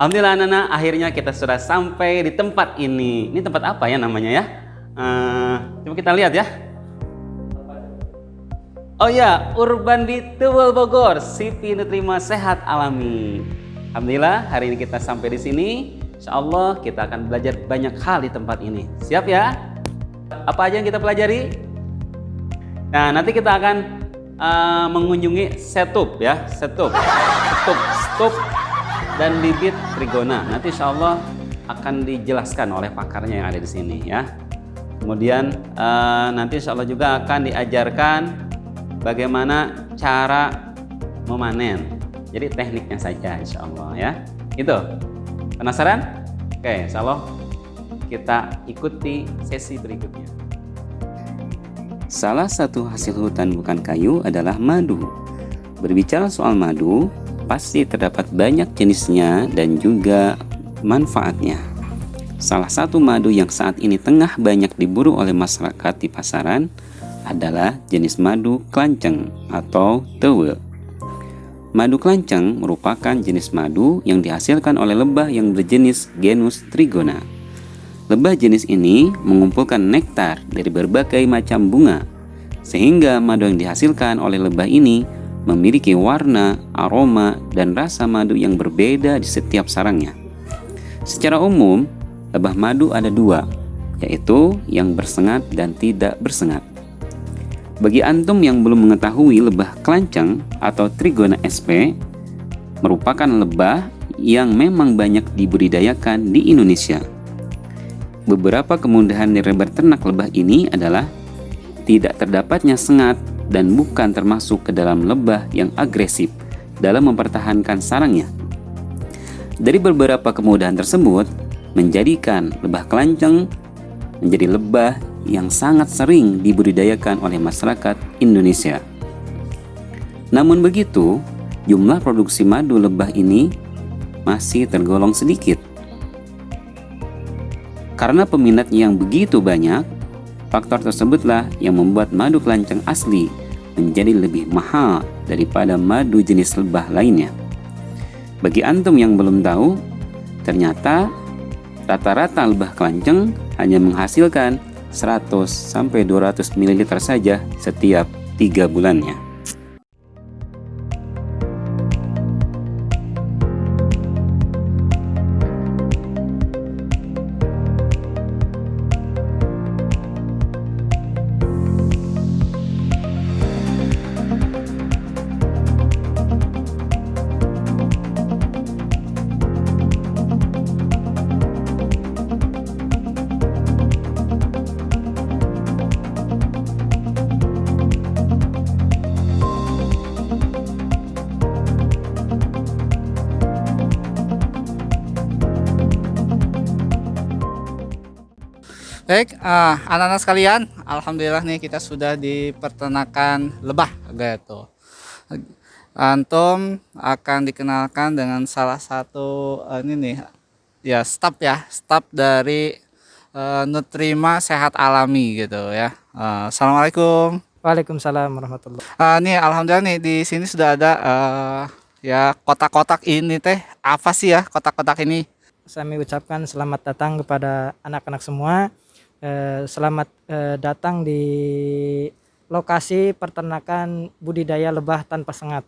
Alhamdulillah anak-anak, akhirnya kita sudah sampai di tempat ini. Ini tempat apa ya namanya ya? Coba kita lihat ya. Oh ya, Urban di Tewel Bogor, Sipi Nutrima Sehat Alami. Alhamdulillah hari ini kita sampai di sini. Insya Allah kita akan belajar banyak hal di tempat ini. Siap ya? Apa aja yang kita pelajari? Nah, nanti kita akan mengunjungi setup ya, setup dan bibit trigona. Nanti insya Allah akan dijelaskan oleh pakarnya yang ada di sini ya. Kemudian nanti insya Allah juga akan diajarkan bagaimana cara memanen. Jadi tekniknya saja insya Allah ya. Itu. Penasaran? Oke, insya Allah kita ikuti sesi berikutnya. Salah satu hasil hutan bukan kayu adalah madu. Berbicara soal madu, pasti terdapat banyak jenisnya dan juga manfaatnya. Salah satu madu yang saat ini tengah banyak diburu oleh masyarakat di pasaran adalah jenis madu klanceng atau tewe. Madu klanceng merupakan jenis madu yang dihasilkan oleh lebah yang berjenis genus Trigona. Lebah jenis ini mengumpulkan nektar dari berbagai macam bunga, sehingga madu yang dihasilkan oleh lebah ini memiliki warna, aroma, dan rasa madu yang berbeda di setiap sarangnya. Secara umum, lebah madu ada dua, yaitu yang bersengat dan tidak bersengat. Bagi antum yang belum mengetahui lebah klanceng atau Trigona sp, merupakan lebah yang memang banyak dibudidayakan di Indonesia. Beberapa kemudahan dari berternak lebah ini adalah tidak terdapatnya sengat dan bukan termasuk ke dalam lebah yang agresif dalam mempertahankan sarangnya. Dari beberapa kemudahan tersebut, menjadikan lebah klanceng menjadi lebah yang sangat sering dibudidayakan oleh masyarakat Indonesia. Namun begitu, jumlah produksi madu lebah ini masih tergolong sedikit. Karena peminatnya yang begitu banyak, faktor tersebutlah yang membuat madu klanceng asli menjadi lebih mahal daripada madu jenis lebah lainnya. Bagi antum yang belum tahu, ternyata rata-rata lebah klanceng hanya menghasilkan 100-200 ml saja setiap 3 bulannya. Baik, anak-anak sekalian, alhamdulillah nih kita sudah di peternakan lebah gitu. Antum akan dikenalkan dengan salah satu ini nih ya, staf dari Nutrima Sehat Alami gitu ya. Assalamualaikum. Waalaikumsalam warahmatullahi. Nih alhamdulillah nih di sini sudah ada ya kotak-kotak ini teh. Apa sih ya kotak-kotak ini? Kami ucapkan selamat datang kepada anak-anak semua. Selamat datang di lokasi peternakan budidaya lebah tanpa sengat.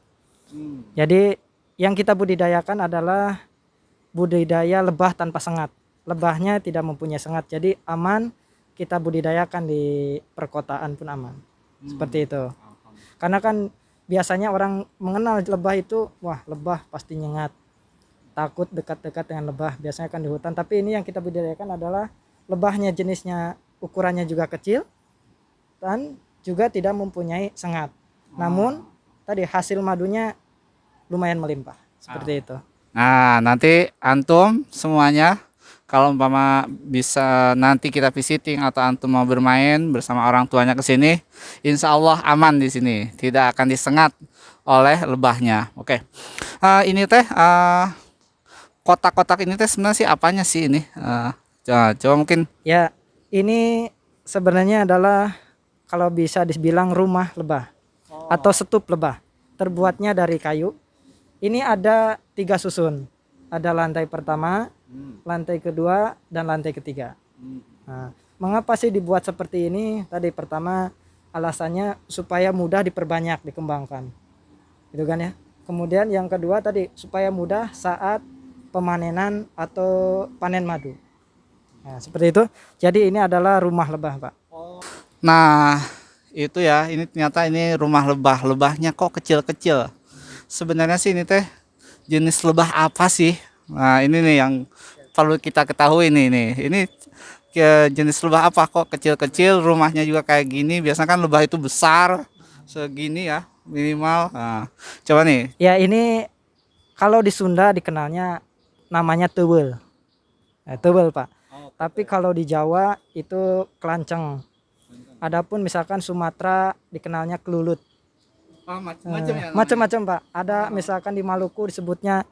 Jadi yang kita budidayakan adalah budidaya lebah tanpa sengat. Lebahnya tidak mempunyai sengat, jadi aman. Kita budidayakan di perkotaan pun aman. Seperti itu. Karena kan biasanya orang mengenal lebah itu, wah lebah pasti nyengat, takut dekat-dekat dengan lebah, biasanya kan di hutan. Tapi ini yang kita budidayakan adalah lebahnya jenisnya ukurannya juga kecil dan juga tidak mempunyai sengat. Namun tadi hasil madunya lumayan melimpah. Seperti itu. Nah, nanti antum semuanya kalau umpama bisa nanti kita visiting atau antum mau bermain bersama orang tuanya ke sini, insya Allah aman di sini, tidak akan disengat oleh lebahnya. Oke. Ini teh kotak-kotak ini teh sebenarnya sih apanya sih ini? Coba mungkin. Ya, ini sebenarnya adalah kalau bisa dibilang rumah lebah atau setup lebah. Terbuatnya dari kayu. Ini ada 3 susun. ada lantai pertama, lantai kedua, dan lantai ketiga. Nah, mengapa sih dibuat seperti ini? Tadi pertama alasannya supaya mudah diperbanyak, dikembangkan, gitu kan ya. Kemudian yang kedua tadi supaya mudah saat pemanenan atau panen madu. Nah, seperti itu. Jadi ini adalah rumah lebah, Pak. Nah, itu ya, ini ternyata ini rumah lebah. Lebahnya kok kecil-kecil. Sebenarnya sih ini teh jenis lebah apa sih? Nah, ini nih yang perlu kita ketahui nih. Ini jenis lebah apa kok kecil-kecil, rumahnya juga kayak gini. Biasanya kan lebah itu besar, segini ya minimal. Nah, coba nih. Ya, ini kalau di Sunda dikenalnya namanya teuweul. Teuweul, Pak. Tapi kalau di Jawa itu kelanceng. Adapun misalkan Sumatera dikenalnya kelulut. Oh, macam-macam ya. Macam-macam, Pak. Ada misalkan di Maluku disebutnya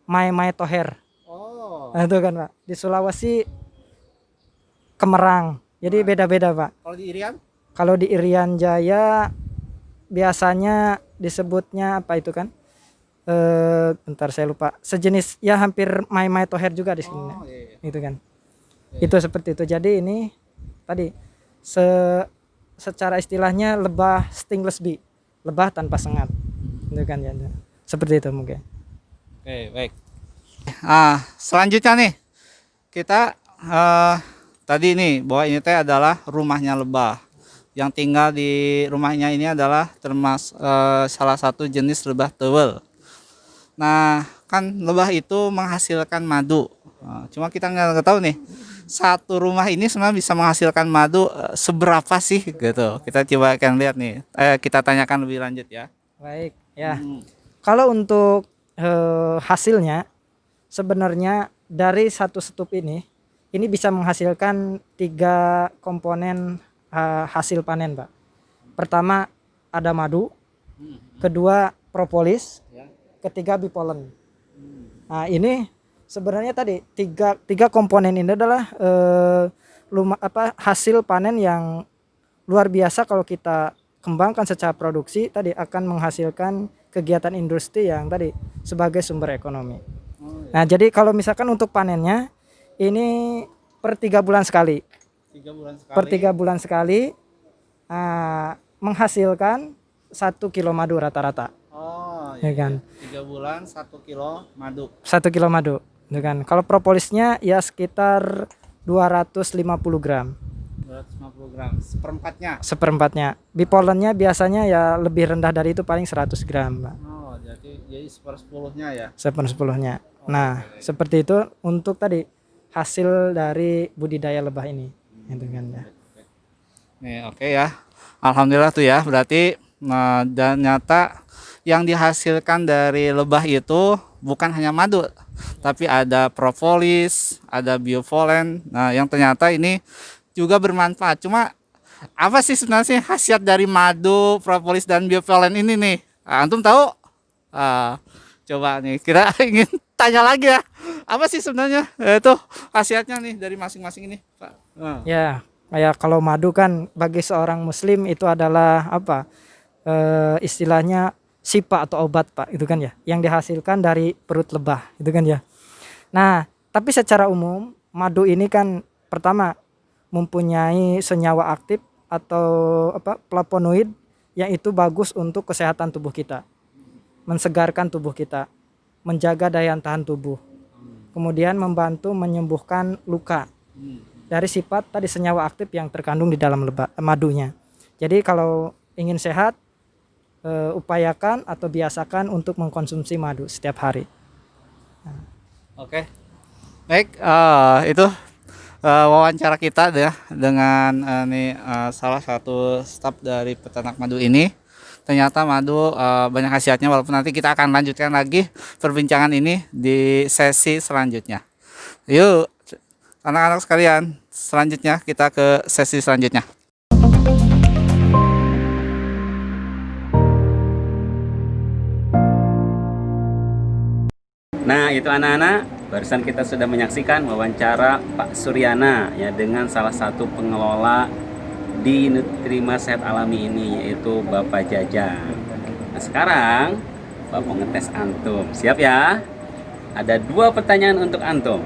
mai toher. Oh. Nah, itu kan, Pak. Di Sulawesi kemerang. Jadi beda-beda, Pak. Kalau di Irian? Kalau di Irian Jaya biasanya disebutnya apa itu kan? Bentar saya lupa. Sejenis ya hampir mai toher juga di sini. Oh, iya. Itu kan. Itu seperti itu. Jadi ini tadi secara istilahnya lebah stingless bee, lebah tanpa sengat. Itu kan ya. Seperti itu mungkin. Oke, baik. Selanjutnya nih kita tadi nih bahwa ini teh adalah rumahnya lebah. Yang tinggal di rumahnya ini adalah termasuk salah satu jenis lebah teuweul. Nah, kan lebah itu menghasilkan madu. Cuma kita nggak tahu nih, satu rumah ini sebenarnya bisa menghasilkan madu seberapa sih gitu. Kita coba akan lihat nih. Kita tanyakan lebih lanjut ya. Baik, ya. Kalau untuk hasilnya sebenarnya dari satu stup ini bisa menghasilkan 3 komponen hasil panen, Pak. Pertama ada madu, kedua propolis, ketiga bipolen. Nah, ini sebenarnya tadi tiga komponen ini adalah hasil panen yang luar biasa kalau kita kembangkan secara produksi tadi akan menghasilkan kegiatan industri yang tadi sebagai sumber ekonomi. Nah, jadi kalau misalkan untuk panennya ini per 3 bulan sekali. 3 bulan sekali. Per 3 bulan sekali menghasilkan 1 kilo madu rata-rata. Oh, Ya kan. 3 bulan 1 kilo madu. 1 kilo madu, ya kan. Kalau propolisnya ya sekitar 250 gram. 250 gram. Seperempatnya. Seperempatnya. Bipolennya biasanya ya lebih rendah dari itu, paling 100 gram, Pak. Oh, jadi sepersepuluhnya ya. Sepersepuluhnya. Nah, seperti itu untuk tadi hasil dari budidaya lebah ini. Gitu kan ya. Nih, oke ya. Alhamdulillah tuh ya. Berarti dan nyata yang dihasilkan dari lebah itu bukan hanya madu, tapi ada propolis, ada biopolen. Nah, yang ternyata ini juga bermanfaat. Cuma apa sih sebenarnya khasiat dari madu, propolis dan biopolen ini nih? Antum tahu? Coba nih kita ingin tanya lagi ya. Apa sih sebenarnya itu khasiatnya nih dari masing-masing ini, Pak? Ya, kayak kalau madu kan bagi seorang muslim itu adalah apa? Istilahnya sipa atau obat, Pak, itu kan ya, yang dihasilkan dari perut lebah, itu kan ya. Nah, tapi secara umum madu ini kan pertama mempunyai senyawa aktif atau flavonoid yang itu bagus untuk kesehatan tubuh kita, mensegarkan tubuh kita, menjaga daya tahan tubuh, kemudian membantu menyembuhkan luka dari sifat tadi senyawa aktif yang terkandung di dalam madunya. Jadi kalau ingin sehat, upayakan atau biasakan untuk mengkonsumsi madu setiap hari. Oke, baik, itu wawancara kita ya dengan salah satu staf dari peternak madu ini. Ternyata madu banyak khasiatnya, walaupun nanti kita akan lanjutkan lagi perbincangan ini di sesi selanjutnya. Yuk anak-anak sekalian, selanjutnya kita ke sesi selanjutnya. Nah, itu anak-anak, barusan kita sudah menyaksikan wawancara Pak Suryana ya dengan salah satu pengelola di Nutrima Sehat Alami ini, yaitu Bapak Jajang. Nah, sekarang Bapak ngetes antum. Siap ya? ada 2 pertanyaan untuk antum.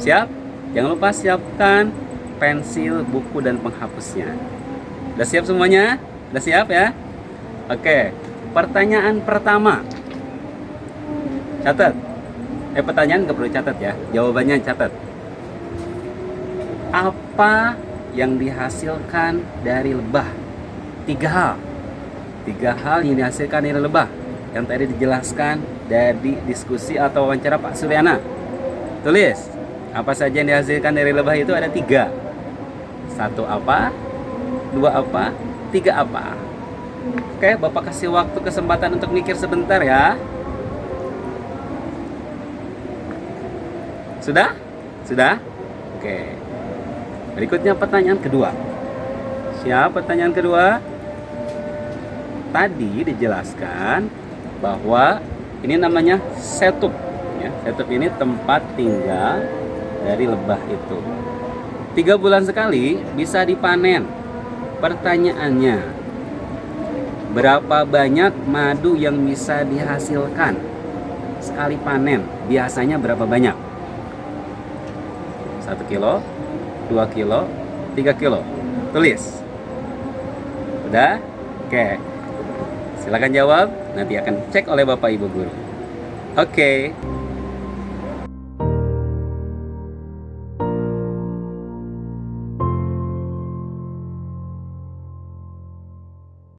Siap? Jangan lupa siapkan pensil, buku, dan penghapusnya. Udah siap semuanya? Udah siap ya? Oke, pertanyaan pertama. Catat. Pertanyaan nggak perlu catat ya, jawabannya catat. Apa yang dihasilkan dari lebah? 3 hal. 3 hal yang dihasilkan dari lebah yang tadi dijelaskan dari diskusi atau wawancara Pak Suryana. Tulis, apa saja yang dihasilkan dari lebah itu ada 3. 1 apa? 2 apa? 3 apa? Oke, Bapak kasih waktu kesempatan untuk mikir sebentar ya. Sudah? Sudah? Oke. Berikutnya pertanyaan kedua. Siap pertanyaan kedua? Tadi dijelaskan bahwa ini namanya setup. Ya, setup ini tempat tinggal dari lebah itu. 3 bulan sekali bisa dipanen. Pertanyaannya, berapa banyak madu yang bisa dihasilkan sekali panen? Biasanya berapa banyak? 1 kilo, 2 kilo, 3 kilo. Tulis. Udah? Oke. Silakan jawab, nanti akan cek oleh Bapak Ibu guru. Oke.